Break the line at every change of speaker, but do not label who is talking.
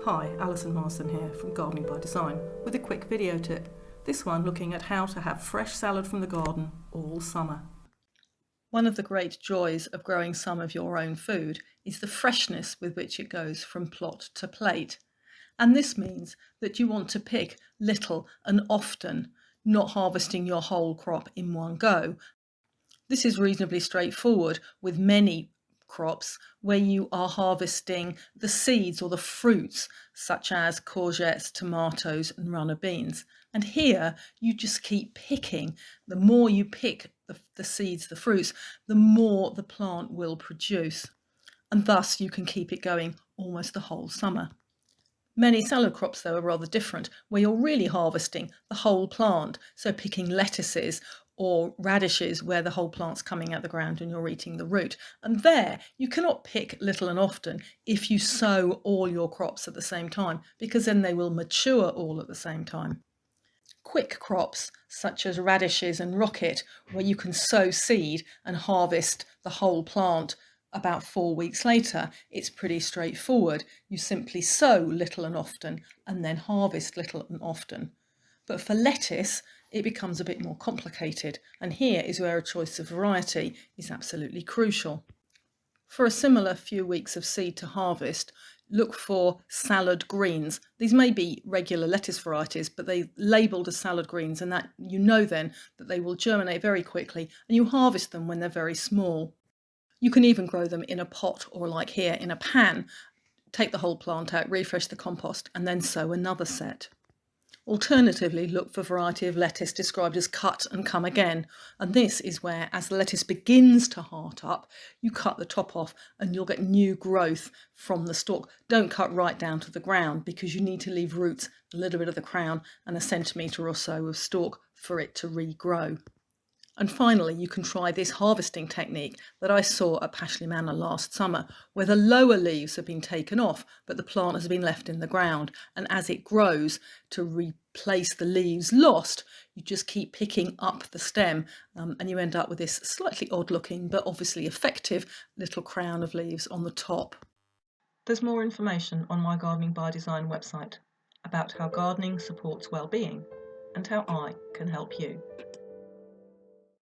Hi, Alison Marsden here from Gardening by Design with a quick video tip. This one looking at how to have fresh salad from the garden all summer. One of the great joys of growing some of your own food is the freshness with which it goes from plot to plate. And this means that you want to pick little and often, not harvesting your whole crop in one go. This is reasonably straightforward with many crops where you are harvesting the seeds or the fruits such as courgettes, tomatoes and runner beans. And here you just keep picking. The more you pick the seeds, the fruits, the more the plant will produce. And thus you can keep it going almost the whole summer. Many salad crops, though, are rather different, where you're really harvesting the whole plant. So picking lettuces or radishes where the whole plant's coming out the ground and you're eating the root. And there, you cannot pick little and often if you sow all your crops at the same time, because then they will mature all at the same time. Quick crops, such as radishes and rocket, where you can sow seed and harvest the whole plant about 4 weeks later, it's pretty straightforward. You simply sow little and often and then harvest little and often. But for lettuce, it becomes a bit more complicated, and here is where a choice of variety is absolutely crucial. For a similar few weeks of seed to harvest, look for salad greens. These may be regular lettuce varieties, but they're labelled as salad greens, and that you know then that they will germinate very quickly, and you harvest them when they're very small. You can even grow them in a pot or, like here, in a pan. Take the whole plant out, refresh the compost, and then sow another set. Alternatively, look for variety of lettuce described as cut and come again. And this is where, as the lettuce begins to heart up, you cut the top off and you'll get new growth from the stalk. Don't cut right down to the ground, because you need to leave roots, a little bit of the crown and a centimetre or so of stalk for it to regrow. And finally, you can try this harvesting technique that I saw at Pashley Manor last summer, where the lower leaves have been taken off, but the plant has been left in the ground. And as it grows, to replace the leaves lost, you just keep picking up the stem, and you end up with this slightly odd looking, but obviously effective little crown of leaves on the top. There's more information on my Gardening by Design website about how gardening supports well-being and how I can help you.